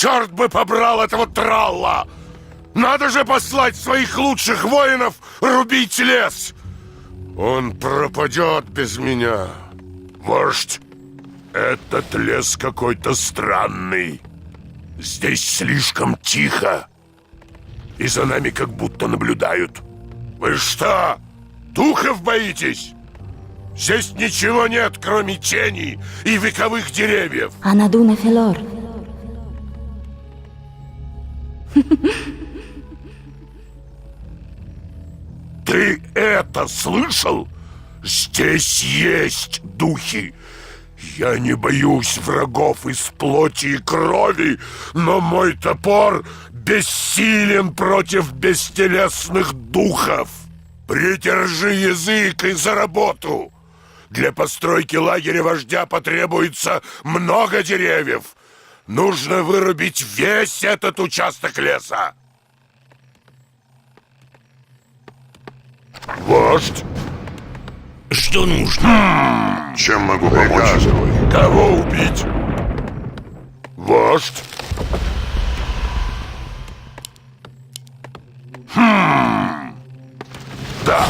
Черт бы побрал этого тралла! Надо же послать своих лучших воинов рубить лес! Он пропадет без меня. Вождь, этот лес какой-то странный. Здесь слишком тихо. И за нами как будто наблюдают. Вы что, духов боитесь? Здесь ничего нет, кроме теней и вековых деревьев. Анадуна Фелор. Ты это слышал? Здесь есть духи. Я не боюсь врагов из плоти и крови, но мой топор бессилен против бестелесных духов. Придержи язык и за работу. Для постройки лагеря вождя потребуется много деревьев. Нужно вырубить весь этот участок леса. Вождь? Что нужно? Чем могу помочь? Кого убить? Вождь? Да.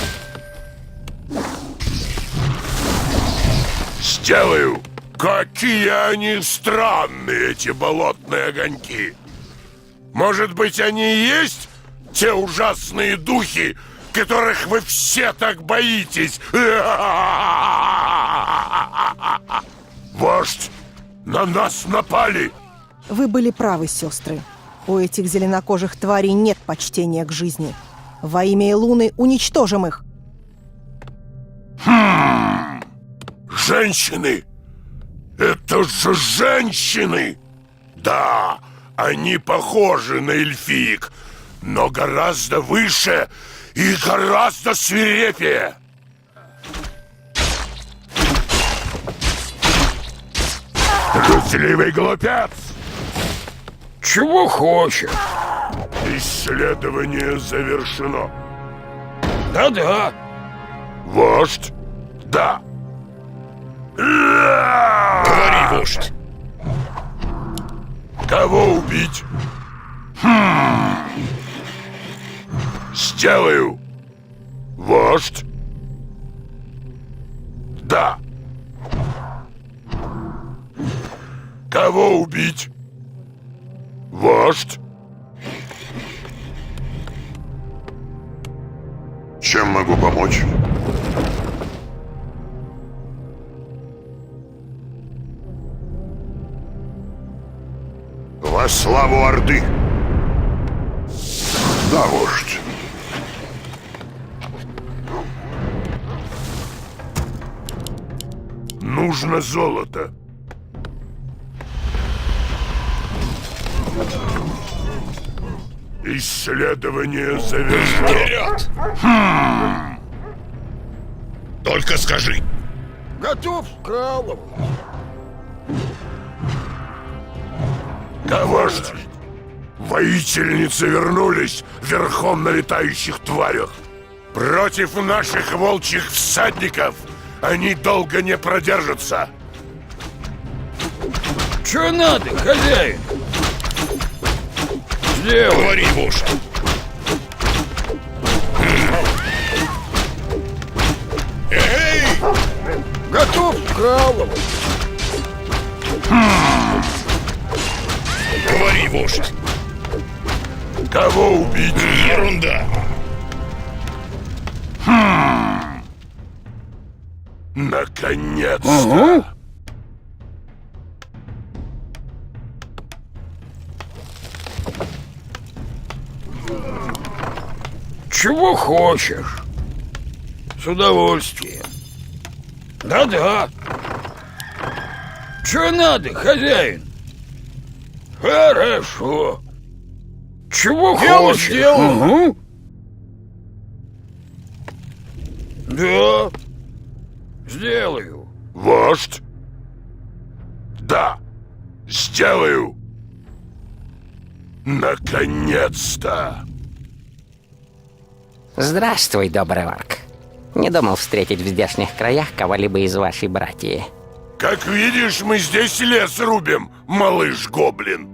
Сделаю. Какие они странные, эти болотные огоньки. Может быть, они и есть те ужасные духи, которых вы все так боитесь? Вождь, на нас напали. Вы были правы, сестры. У этих зеленокожих тварей нет почтения к жизни. Во имя Луны уничтожим их. Женщины! Это же женщины! Да, они похожи на эльфиек, но гораздо выше и гораздо свирепее. Трусливый глупец! Чего хочешь? Исследование завершено. Да-да. Вождь? Да. Говори, вождь. Кого убить? Сделаю. Вождь? Да. Кого убить? Вождь? Чем могу помочь? Во славу Орды! Да, вождь. Нужно золото. Исследование завершено. Вперед! Только скажи. Готов скалывать. Да, вождь! Воительницы вернулись верхом на летающих тварях. Против наших волчьих всадников они долго не продержатся. Что надо, хозяин? Сделай. Говори, вождь. Эй! Готов скалывать. Говори, вождь. Кого убить? Ерунда. Наконец-то! Чего хочешь? С удовольствием. Да-да. Что надо, хозяин? Хорошо. Чего хочешь? сделано. Да. Сделаю. Вождь? Да, сделаю. Наконец-то! Здравствуй, добрый орк. Не думал встретить в здешних краях кого-либо из вашей братьи. Как видишь, мы здесь лес рубим, малыш-гоблин.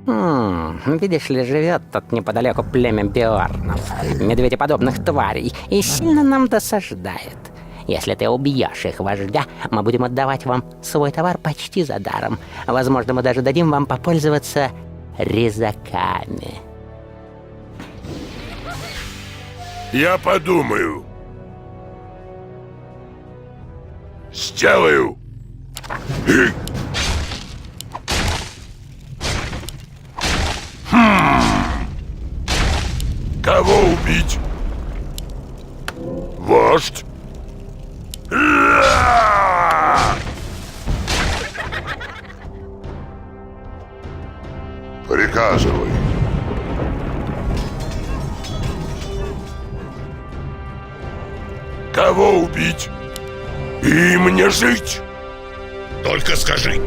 Видишь ли, живет тут неподалеку племя Биорнов, медведеподобных тварей, и сильно нам досаждает. Если ты убьешь их вождя, мы будем отдавать вам свой товар почти за даром. Возможно, мы даже дадим вам попользоваться резаками. Я подумаю. Сделаю. Кого убить? Вождь? Приказывай. Кого убить? И мне жить? Только скажи.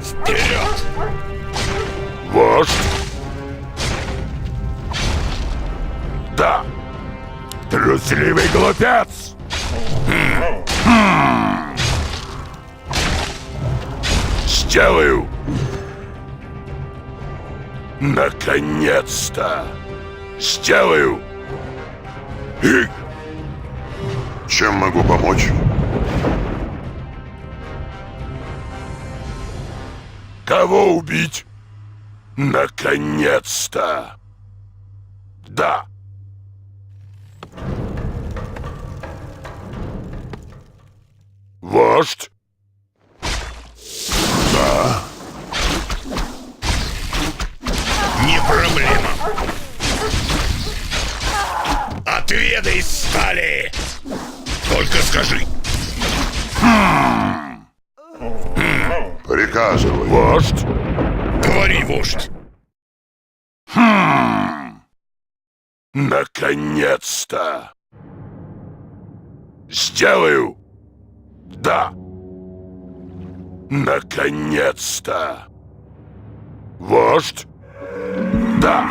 Вперед! Вождь? Да. Трусливый глупец! Сделаю. Наконец-то. Сделаю. Чем могу помочь? Кого убить? Наконец-то. Да. Вождь? Да. Не проблема. Отведай стали. Только скажи. Приказывай. Вождь? Говори, вождь. Наконец-то. Сделаю. Да. Наконец-то. Вождь? Да.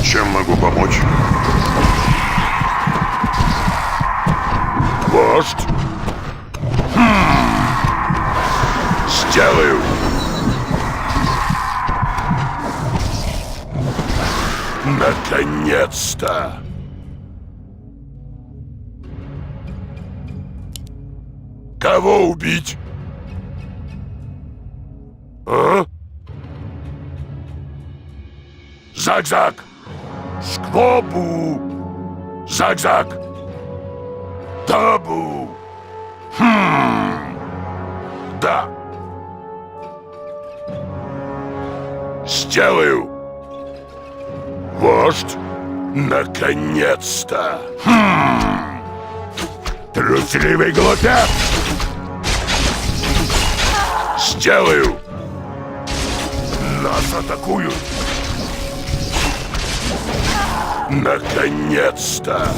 Чем могу помочь? Вождь? Сделаю. Наконец-то. Кого убить? А? Заг-заг! Сквобу! Заг-заг! Табу! Да. Сделаю. Вождь? Наконец-то. Трусливый глупец! Сделаю. Нас атакуют. Наконец-то.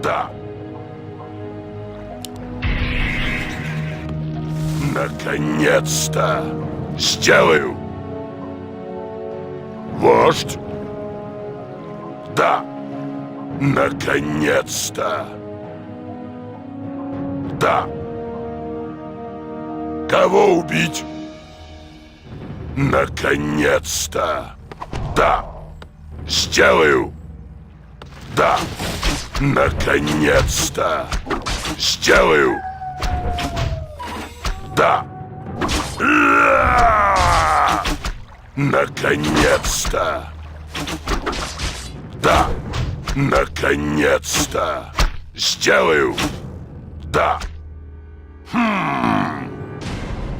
Да. Наконец-то. Сделаю. Вождь? Да. Наконец-то. Да. Кого убить? Наконец-то. Да. Сделаю. Да. Наконец-то. Сделаю. Да. Наконец-то. Да. Наконец-то. Сделаю. Да.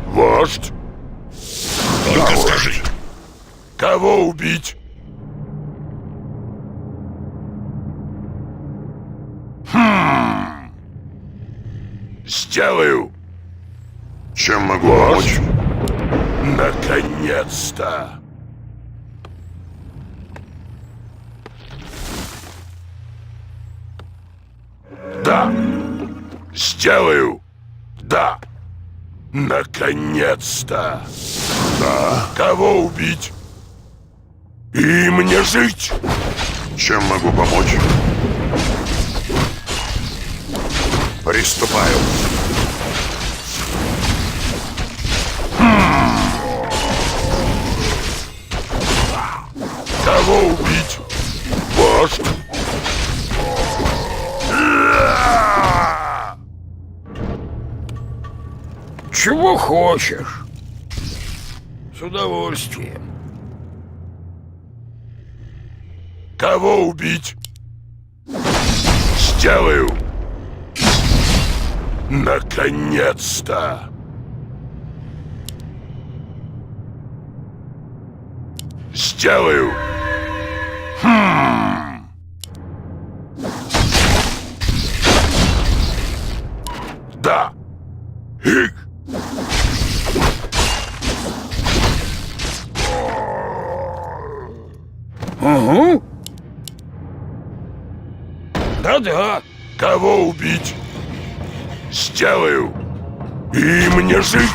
Вождь? Только скажи. Кого убить? Сделаю. Чем могу Вождь? помочь? Наконец-то. Да. Сделаю. Да. Наконец-то. Да. Кого убить? И мне жить. Чем могу помочь? Приступаю. Кого убить? Вождь. Чего хочешь? С удовольствием. Кого убить? Сделаю. Наконец-то. Сделаю. Да. Их. Угу. Да-да. Кого убить? Сделаю. И мне жить.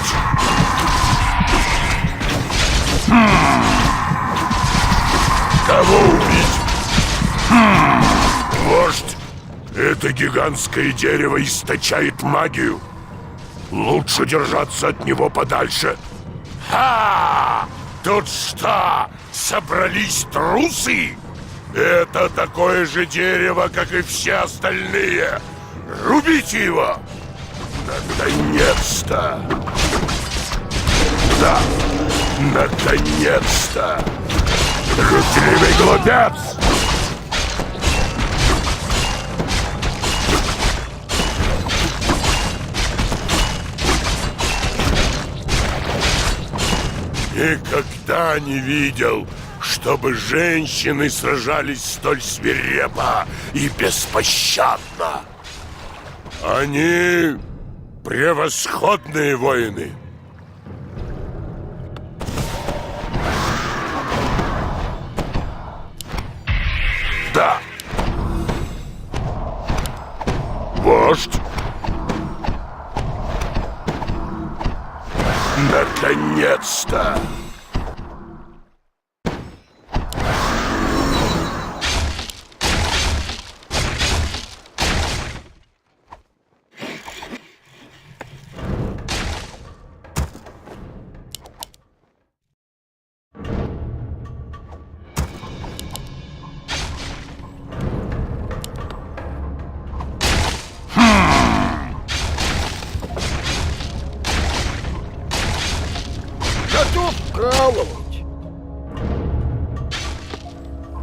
Кого убить? Вождь, это гигантское дерево источает магию. Лучше держаться от него подальше. Ха! Тут что, собрались трусы? Это такое же дерево, как и все остальные. Рубите его! Наконец-то! Да, наконец-то! Трусливый глупец! Никогда не видел, чтобы женщины сражались столь свирепо и беспощадно. Они превосходные воины. Да. Вождь. Наконец-то. Готов вкалывать.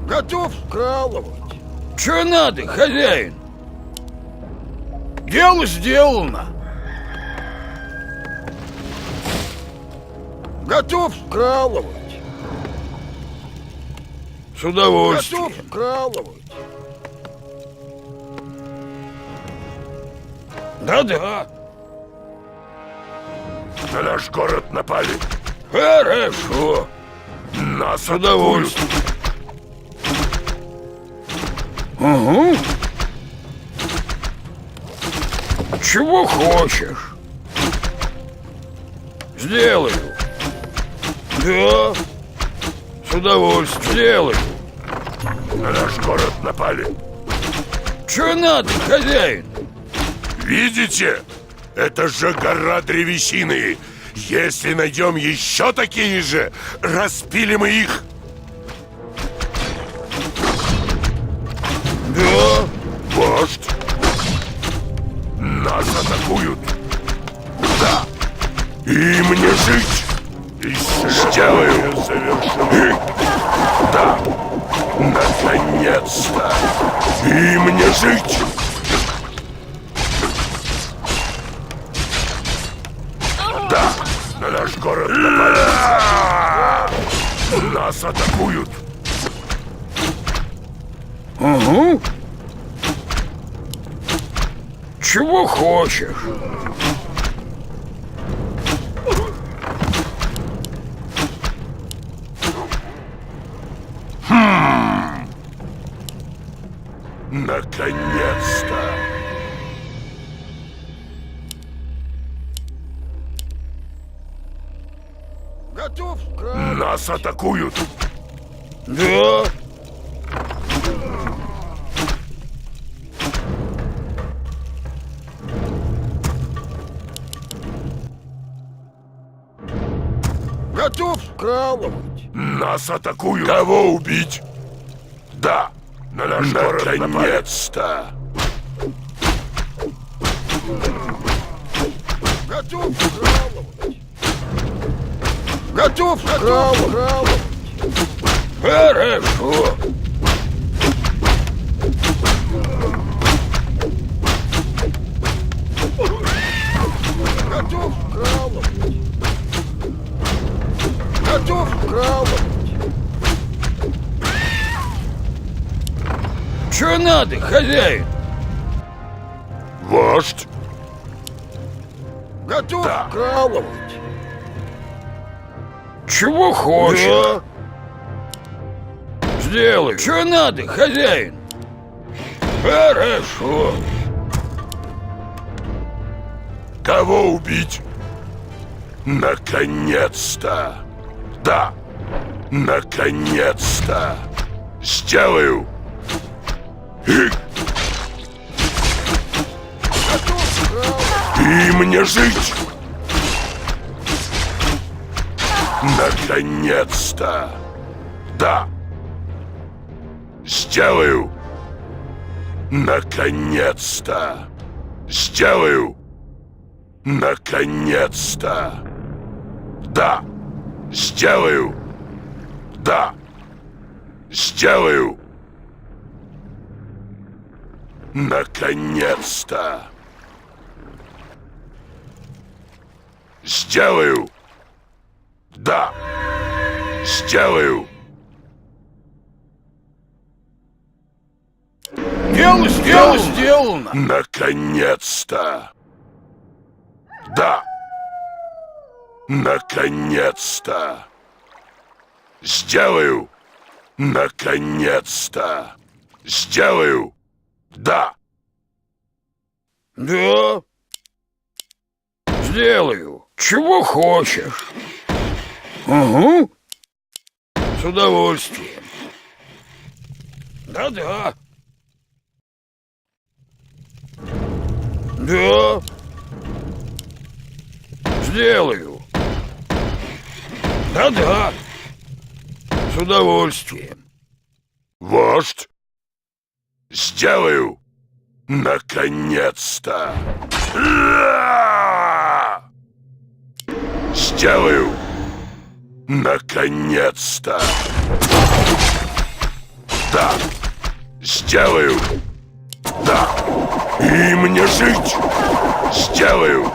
Готов вкалывать. Че надо, хозяин? Дело сделано. Готов вкалывать. С удовольствием. Готов вкалывать. Да-да. На наш город напали. Хорошо. Нас С удовольствием. Угу. Чего хочешь? Сделаю. Да. С удовольствием. Сделаю. На наш город напали. Че надо, хозяин? Видите? Это же гора древесины. Если найдем еще такие же, распилим их. Да. Вождь. Нас атакуют. Да. И мне жить. И сделаю. И... Да. Наконец-то. И мне жить. Да. На наш город напали. Нас атакуют. Угу. Чего хочешь? Наконец-то. Готов вкалывать. Нас атакуют. Да. Готов вкалывать. Нас атакуют. Кого убить? Да. На наш город наконец-то. Готов вкалывать. Готов вкалывать. Хорошо. Готов вкалывать. Готов вкалывать. Чё надо, хозяин? Вождь? Готов Да. вкалывать. Чего хочешь? Сделай. Чё надо, хозяин? Хорошо. Кого убить? Наконец-то! Да! Наконец-то! Сделаю! И мне жить! Наконец-то! Да! Сделаю! Наконец-то! Сделаю! Наконец-то! Да! Сделаю! Да! Сделаю! Наконец-то! Сделаю! Да! Сделаю! Дело сделано. Наконец-то! Да! Наконец-то! Сделаю! Наконец-то! Сделаю! Да! Да. Сделаю. Чего хочешь? Угу. С удовольствием. Да-да. Да. Сделаю. Да-да. С удовольствием. Вождь! Сделаю! Наконец-то! Сделаю! Наконец-то! Да! Сделаю! Да! И мне жить! Сделаю!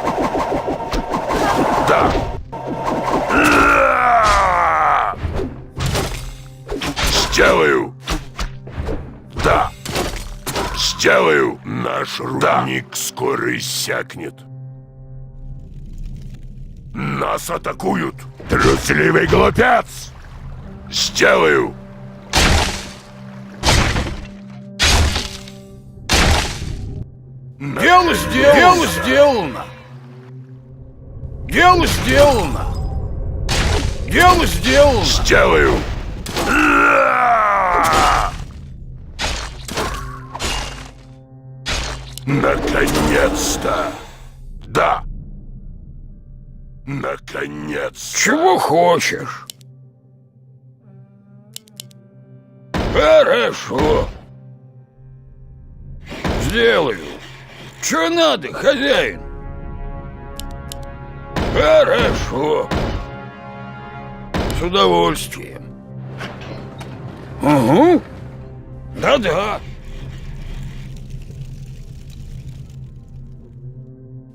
Да! Сделаю! Да! Сделаю! Наш рудник скоро иссякнет. Нас атакуют! Трусливый глупец! Сделаю! Дело сделано. Дело сделано. Дело сделано. Сделаю! Наконец-то! Да! Наконец-то! Чего хочешь? Хорошо. Сделаю. Что надо, хозяин? Хорошо. С удовольствием. Угу. Да-да.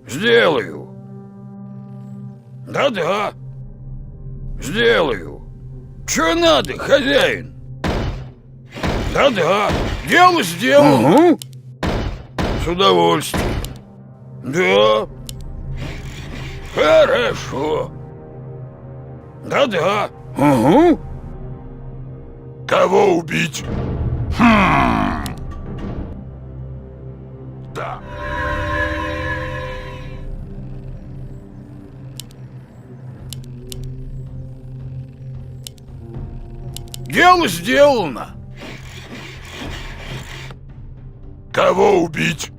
Сделаю. Да-да. Сделаю. Что надо, хозяин? Да-да. Дело сделано. Угу. С удовольствием. Да. Хорошо. Да-да. Угу. Кого убить? Да. Дело сделано. Кого убить?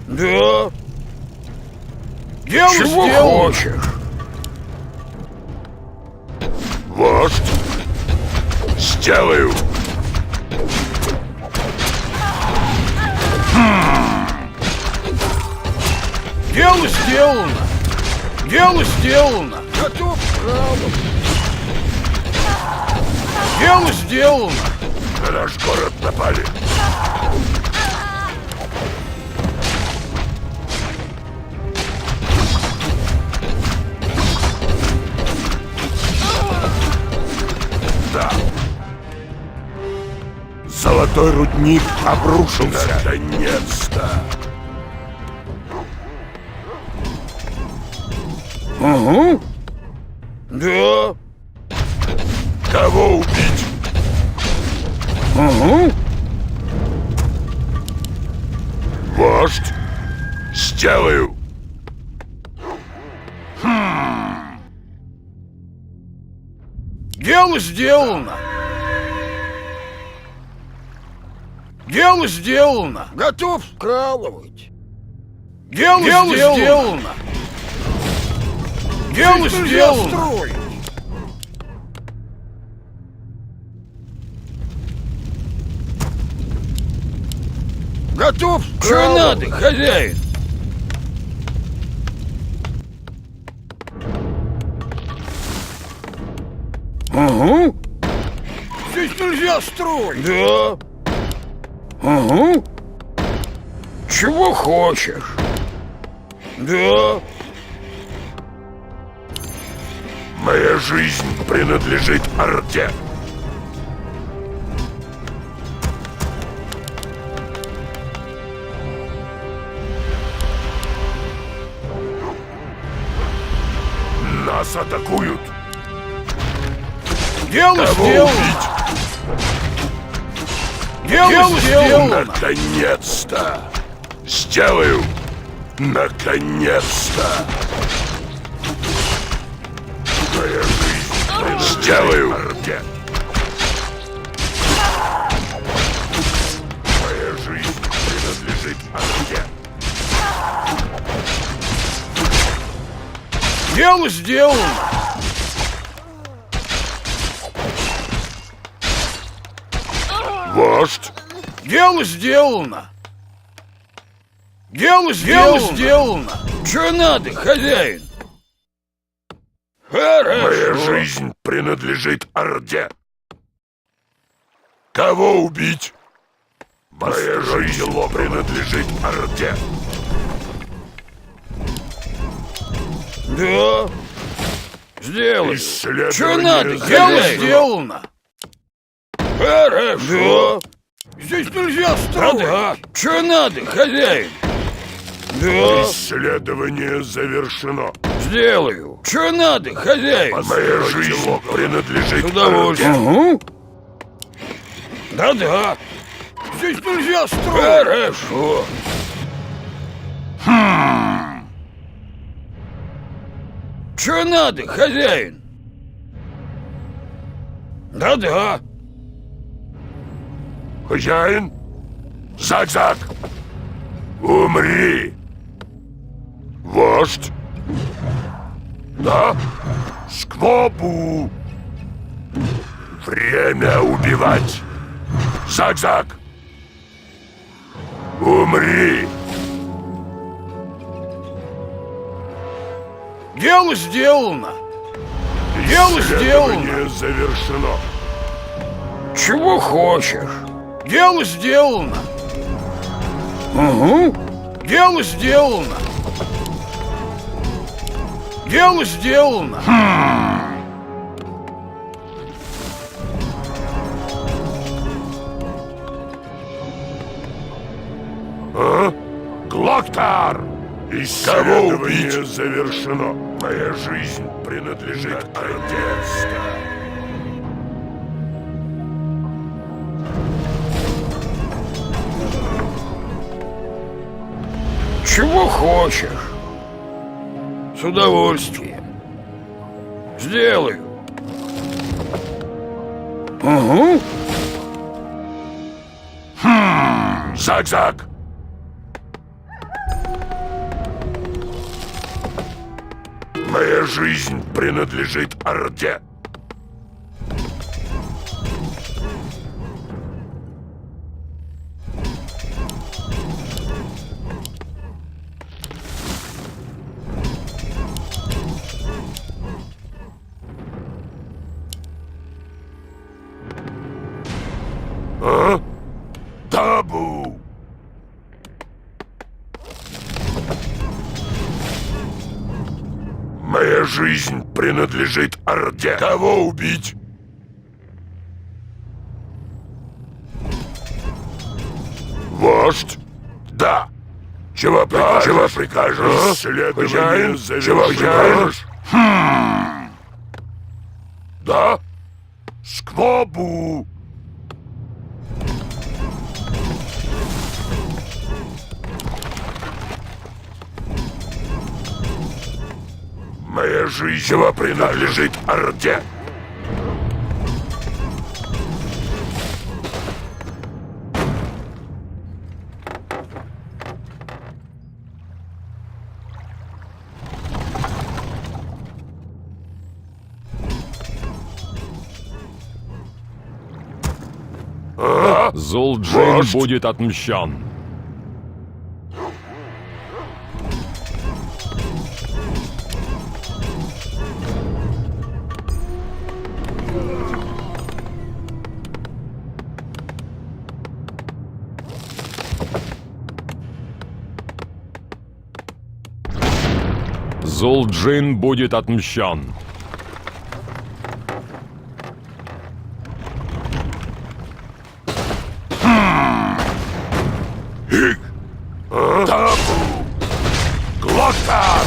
Да. Дело Чего сделано. хочешь? Вождь. Сделаю. Дело сделано. Дело сделано. Готов к праву. Дело сделано. На наш город напали. Да. Золотой рудник обрушился. Наконец-то. Угу. Да. Кого убить? Угу. Вождь. Сделаю. Дело сделано. Дело сделано. Готов вкалывать. Дело сделано. Дело сделано. Строить. Готов вкалывать. Что надо, хозяин? Угу. Здесь нельзя строить. Да. Угу. Чего хочешь? Да. Моя жизнь принадлежит Орде. Нас атакуют. Дело Кого сделано. убить? Дело сделано. Наконец-то! Сделаю! Наконец-то! Моя жизнь сделаю! Орде. Моя жизнь принадлежит Орде. Дело сделано. Вождь! Дело сделано. Дело сделано. Что надо, хозяин? Моя Хорошо. жизнь принадлежит Орде. Кого убить? Моя жизнь принадлежит Орде. Да. Сделаю. Исследование Что надо, Дело хозяин? сделано. Хорошо. Здесь нельзя строить. Да. Что надо, хозяин? Да. Исследование завершено. Сделаю. Что надо, хозяин? Моя жизнь принадлежит С удовольствием. Орде. Угу. Да-да. Здесь нельзя строить. Хорошо. Что надо, хозяин? Да-да. Хозяин? Зак-зак! Умри! Вождь? Да? Сквобу! Время убивать! Зак-зак! Умри! Дело сделано. Дело сделано. Исследование завершено. Чего хочешь? Дело сделано. Угу. Дело сделано. Дело сделано. А? Глоктар! Исследование завершено. Моя жизнь принадлежит Орде. Чего хочешь? С удовольствием. Сделаю. Угу. Зак-зак! Моя жизнь принадлежит Орде. А? Табу! Моя жизнь принадлежит Орде. Кого убить? Вождь? Да. Чего прикажешь? Чего прикажешь? Хозяин, чего прикажешь? Да? Сквобу! Моя жизнь чего принадлежит Орде. Зул'джин Вождь. будет отмщен. Зул'джин будет отмщен. Табу! Глоттар!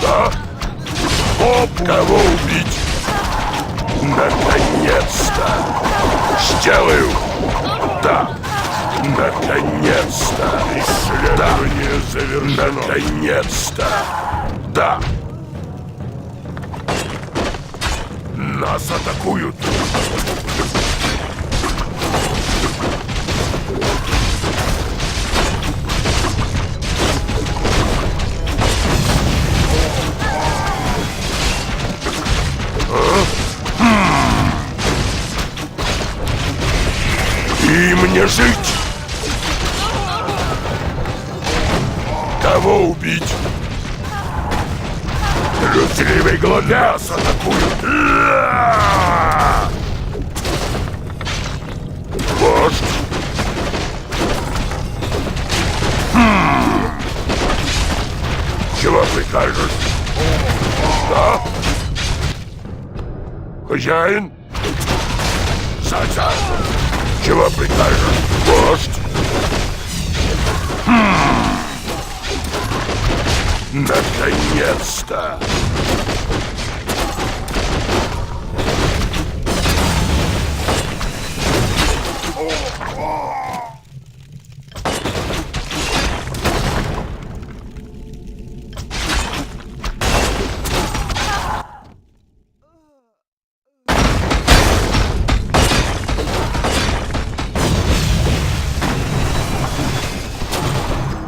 Да? Сквобу! Кого убить? Наконец-то! Сделаю! Да! Наконец-то! Исследование завершено! Наконец-то! Да! Нас атакуют! И мне жить! Кого убить? Трусливый глоттас атакуют! Вождь! Чего прикажешь? Да? Хозяин? Зачем? Чего прикажешь? Вождь? Наконец-то!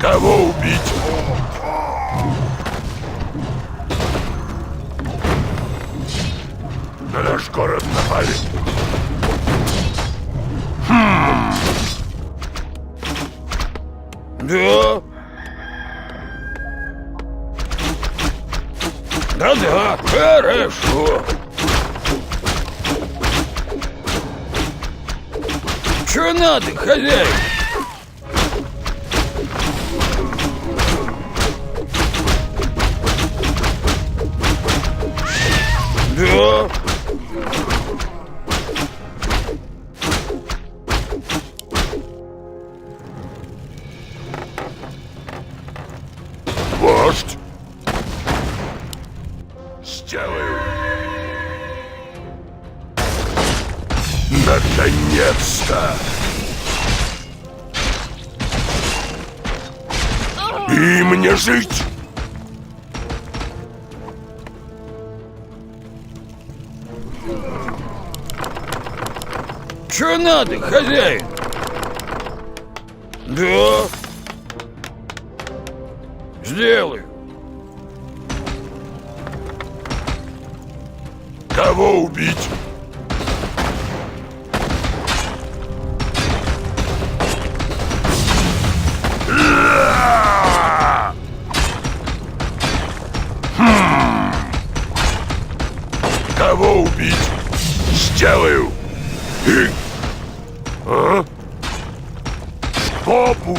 Кого убить? На наш город напали. Да? Да-да, хорошо. Чё надо, хозяин? Да? Вождь? Сделаю. Наконец-то! И мне жить! Чё надо, хозяин? Да? Сделаю. Кого убить? Кого убить? Сделаю. А? Опу!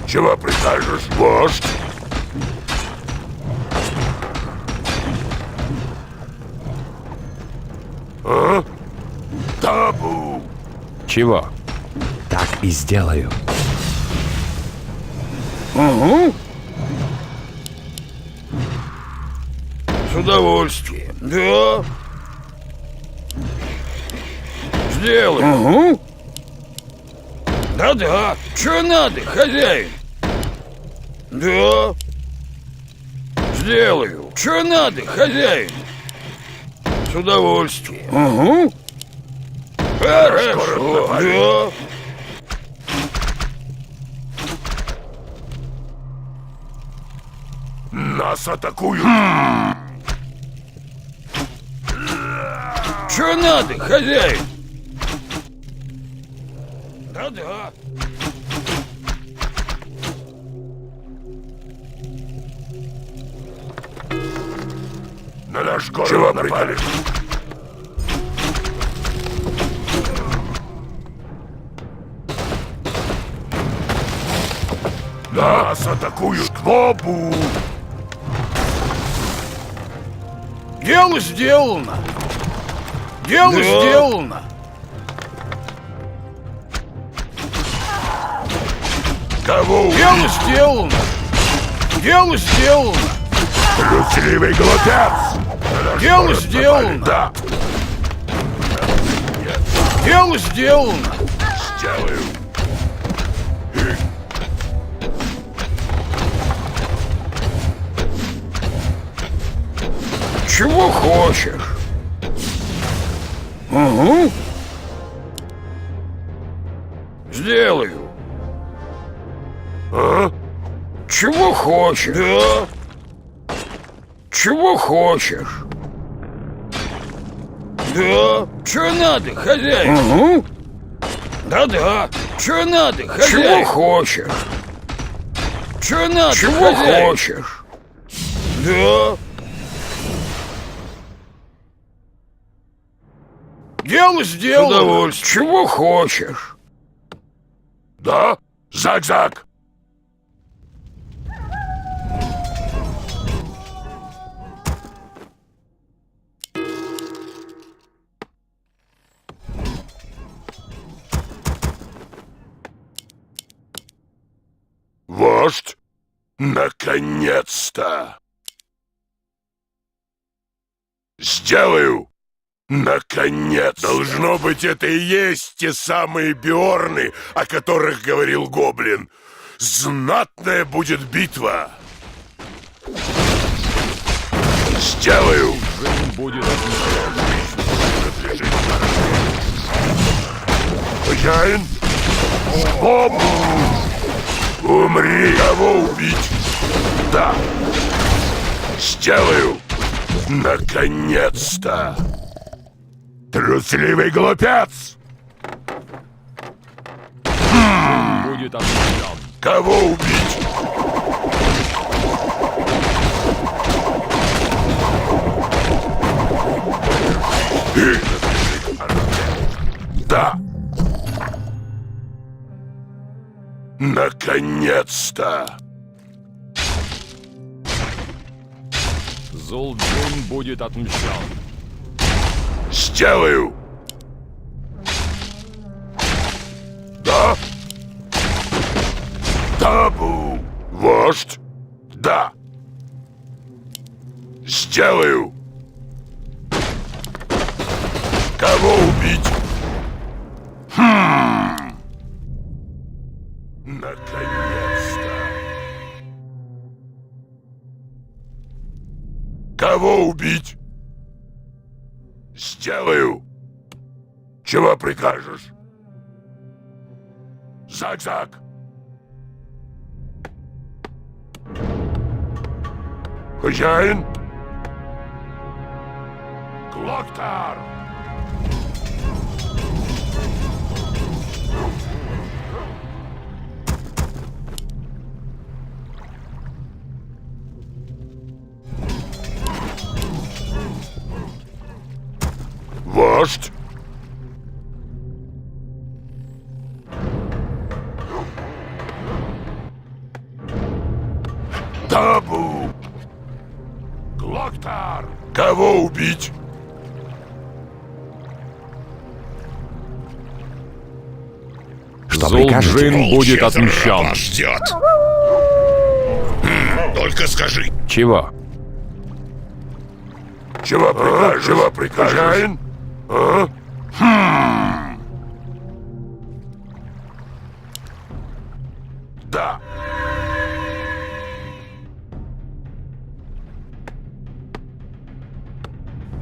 Чего прикажешь, вождь? А? Табу! Чего? Так и сделаю. Угу. С удовольствием. Да. Сделаю. Угу. Да-да. Что надо, хозяин? Да. Сделаю. Что надо, хозяин? С удовольствием. Угу. Хорошо. Да. Нас атакуют! Что надо, хозяин? Да-да. На наш город чего напали? Нас атакуют! Бобу! Дело сделано. Дело Да. сделано. Кого убить? Дело сделано. Дело сделано. Трусливый глупец! На наш Дело город сделано. напали, да! Дело сделано. Сделаю! Чего хочешь? Угу. Сделаю. А? Чего хочешь? Да. Чего хочешь? Да. Что надо, хозяин? Угу. Да-да. Что надо, хозяин? Чего хочешь? Что надо, чего хозяин? Хочешь? Да. Дело сделано. Удовольствие. Чего хочешь? Да? Заг-заг! Вождь? Наконец-то! Сделаю! Наконец! Должно быть, это и есть те самые Бьорны, о которых говорил Гоблин. Знатная будет битва! Сделаю! Жизнь будет Хозяин! Бобу! Умри! Кого убить? Да! Сделаю! Наконец-то! Трусливый глупец! будет отмщен. Кого убить? Да! Наконец-то! Зул'джин будет отмщен. Сделаю! Да? Табу! Вождь? Да! Сделаю! Кого убить? Наконец-то! Кого убить? Сделаю! Чего прикажешь? Заг-заг! Хозяин? Глоктар! Вождь? Табу! Глоктар! Кого убить? Что прикажете? Золджин будет Волчья отмщен. трава ждет. Только скажи. Чего? Чего прикажешь? Чего прикажешь? Хозяин? А? Да.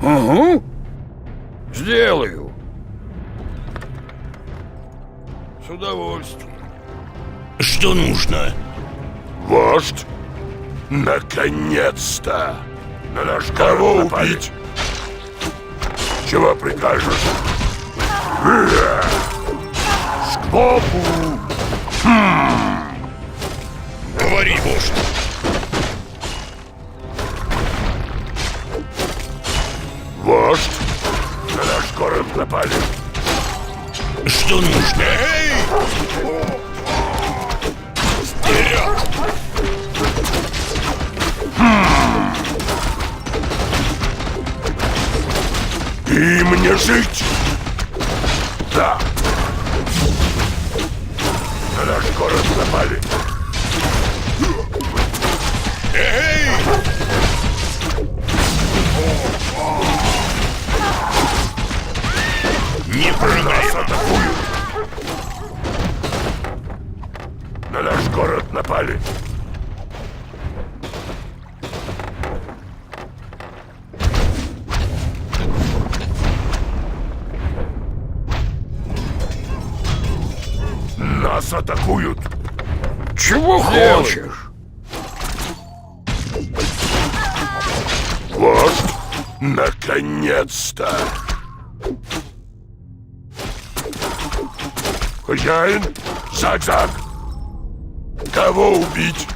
Угу. Сделаю. С удовольствием. Что нужно? Вождь? Наконец-то! На наш кого убить? Чего прикажешь? Сквопу! Говори, вождь. Вождь? На наш город напали. Что нужно? Эй! Вперед! И мне жить! Да! На наш город напали. Эй! Не Нас проблема. атакуют! На наш город напали. Нас атакуют! Чего хочешь? Вождь! Наконец-то! Хозяин? Заг-заг! Кого убить?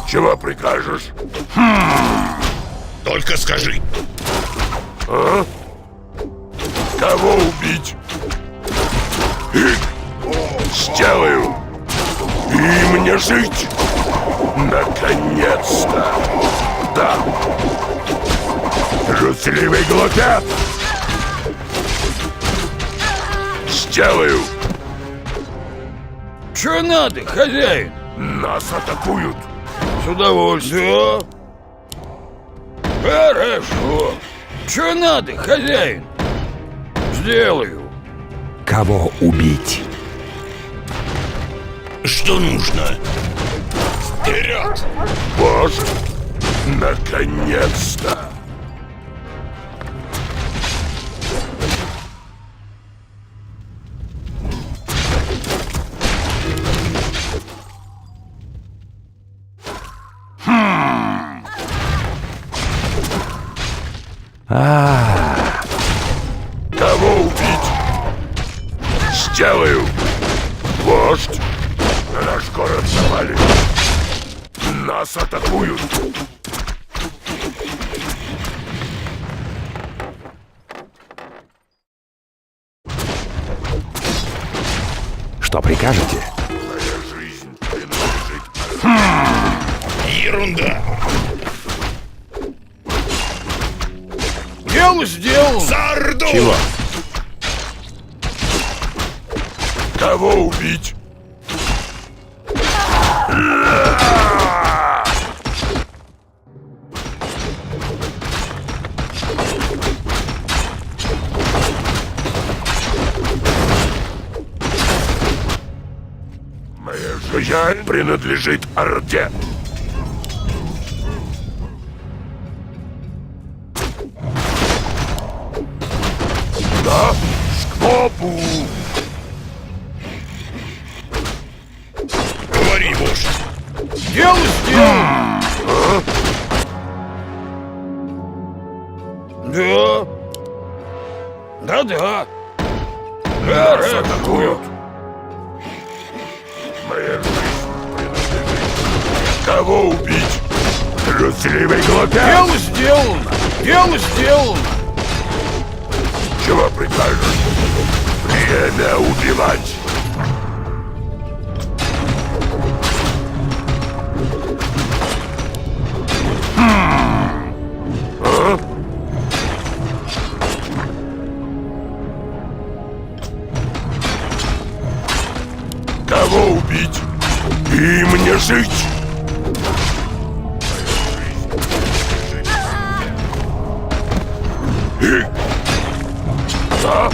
Чего прикажешь? Только скажи. А? Кого убить? Сделаю! И мне жить! Наконец-то! Да! Трусливый глупец! Сделаю! Что надо, хозяин? Нас атакуют! С удовольствием. Хорошо. Что надо, хозяин? Сделаю. Кого убить? Что нужно? Вперед! Вождь! Наконец-то! Кого убить? Сделаю! Вождь! На наш город напали! Нас атакуют! Что прикажете? Моя жизнь принадлежит... Ерунда. Дело сделано. Зарду! Чего? Кого убить? Моя жизнь принадлежит Орде. Да, Сквопу! Говори, вождь. Дело сделано. Да. Да-да. Нас атакуют. Моя жизнь принадлежит. Кого убить? Трусливый глупец! Дело сделано! Дело сделано! Чего прикажешь? Время убивать! Кого убить? И мне жить! И... Да?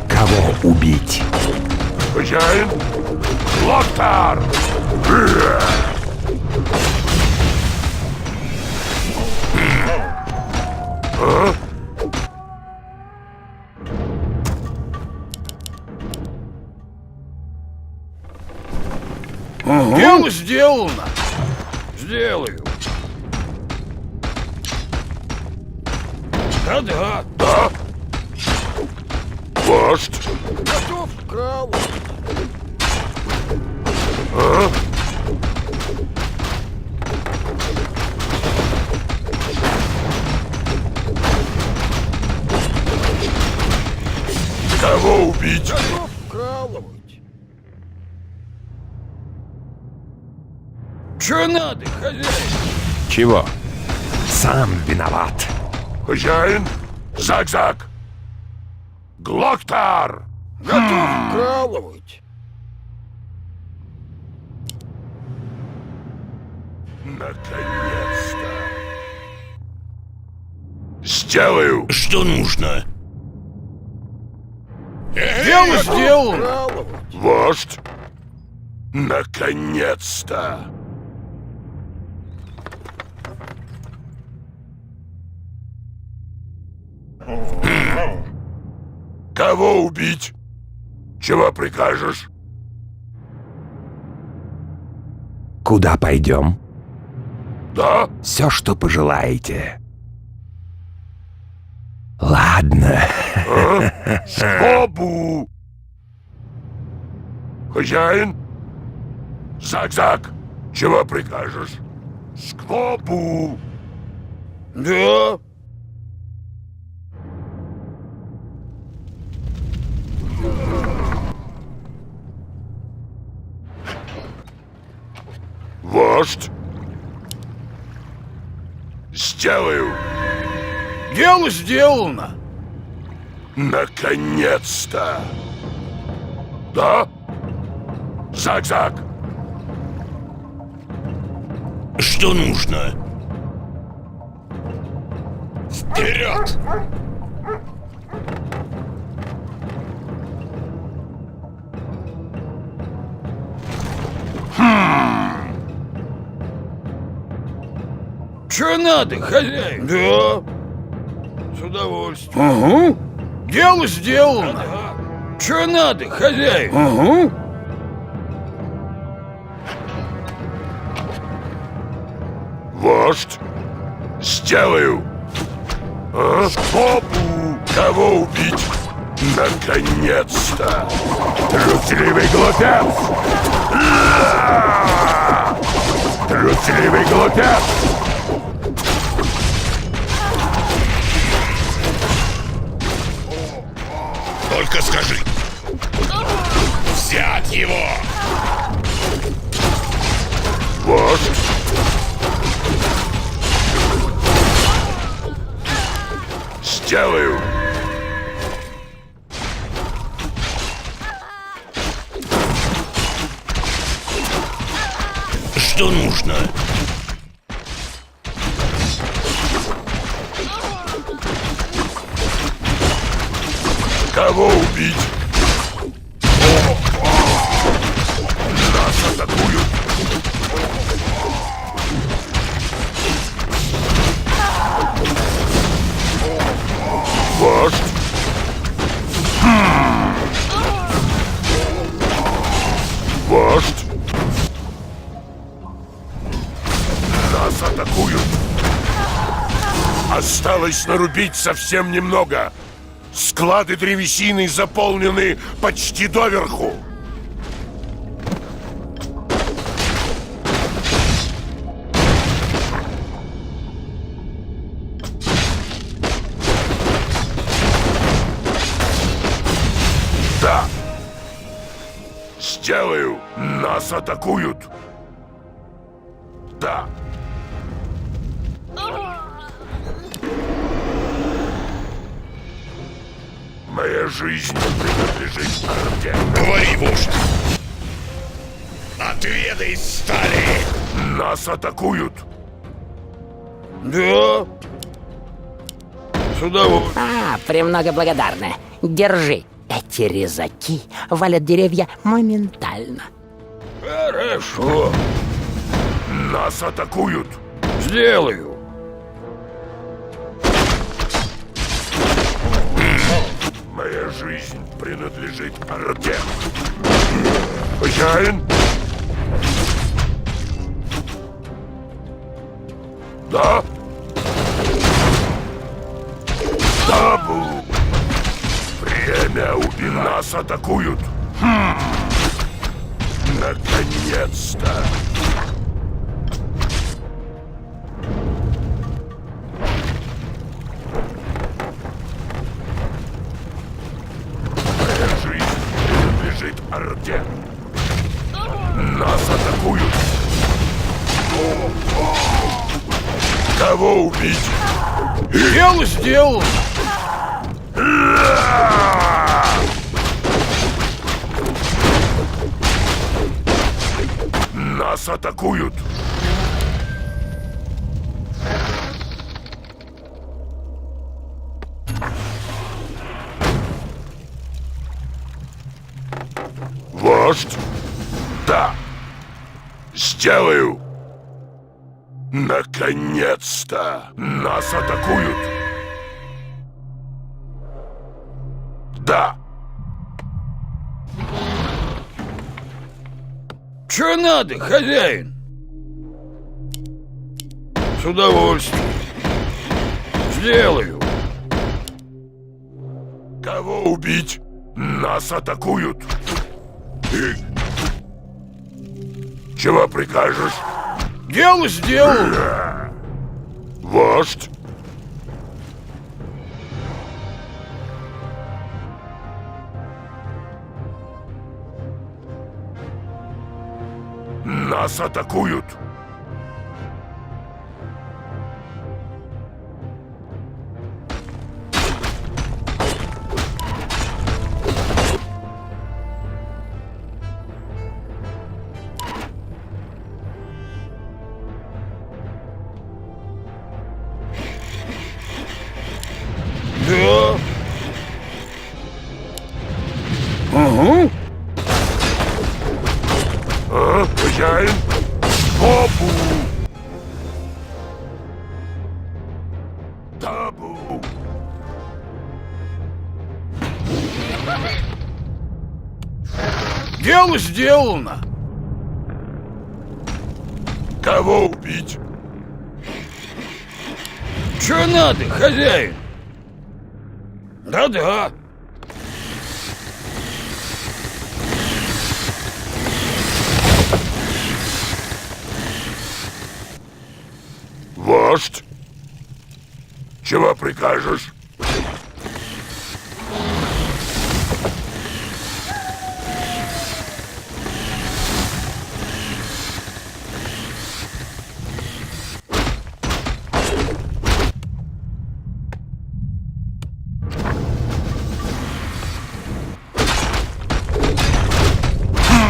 Кого убить? Хозяин? Локтар! А? Дело сделано! Сделаю. Да-да. Да? Вождь? Готов к кралу. А? Кого убить? Готов вкалывать. Чё надо, хозяин? Чего? Сам виноват. Хозяин? Зак-зак! Глоктар! Готов вкалывать. Наконец-то! Сделаю! Что нужно? Дело сделано! Вкалывать. Вождь! Наконец-то! Кого убить? Чего прикажешь? Куда пойдем? Да? Все, что пожелаете. Ладно. Скобу! Хозяин? Зак-зак! Чего прикажешь? Скобу! Да. Вождь! Сделаю! Дело сделано! Наконец-то! Да? Зак-зак! Что нужно? Вперед! Чё надо, хозяин? Да. С удовольствием. Угу! Дело сделано! Да. Чё надо, хозяин? Угу! Вождь! Сделаю! А? Скобу! Кого убить? Наконец-то! Трусливый глупец! Трусливый глупец! Только скажи. Взять его! Вождь! Сделаю! Что нужно? Кого убить? Нас атакуют! Вождь! Вождь! Нас атакуют! Осталось нарубить совсем немного. Склады древесины заполнены почти доверху. Да. Сделаю. Нас атакуют. Да. Моя жизнь принадлежит Орде. Говори, вождь. Отведай стали. Нас атакуют. Да. С удовольствием. Премного благодарны. Держи. Эти резаки валят деревья моментально. Хорошо. Нас атакуют. Сделаю. Моя жизнь принадлежит Орде. Хозяин? Да? Табу! Время убить. Нас атакуют. Наконец-то! Моя жизнь принадлежит Орде. Нас атакуют. Кого убить? Дело сделано. Нас атакуют. Вождь? Да. Сделаю. Наконец-то! Нас атакуют. Да. Че надо, хозяин? С удовольствием. Сделаю. Кого убить? Нас атакуют. Чего прикажешь? Дело сделано. Вождь? Нас атакуют. Да. Угу. А, хозяин? Табу! Табу! Дело сделано. Кого убить? Че надо, хозяин? Да-да. Вождь? Чего прикажешь?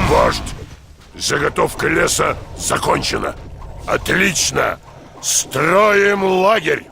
Вождь! Заготовка леса закончена. Отлично! Строим лагерь!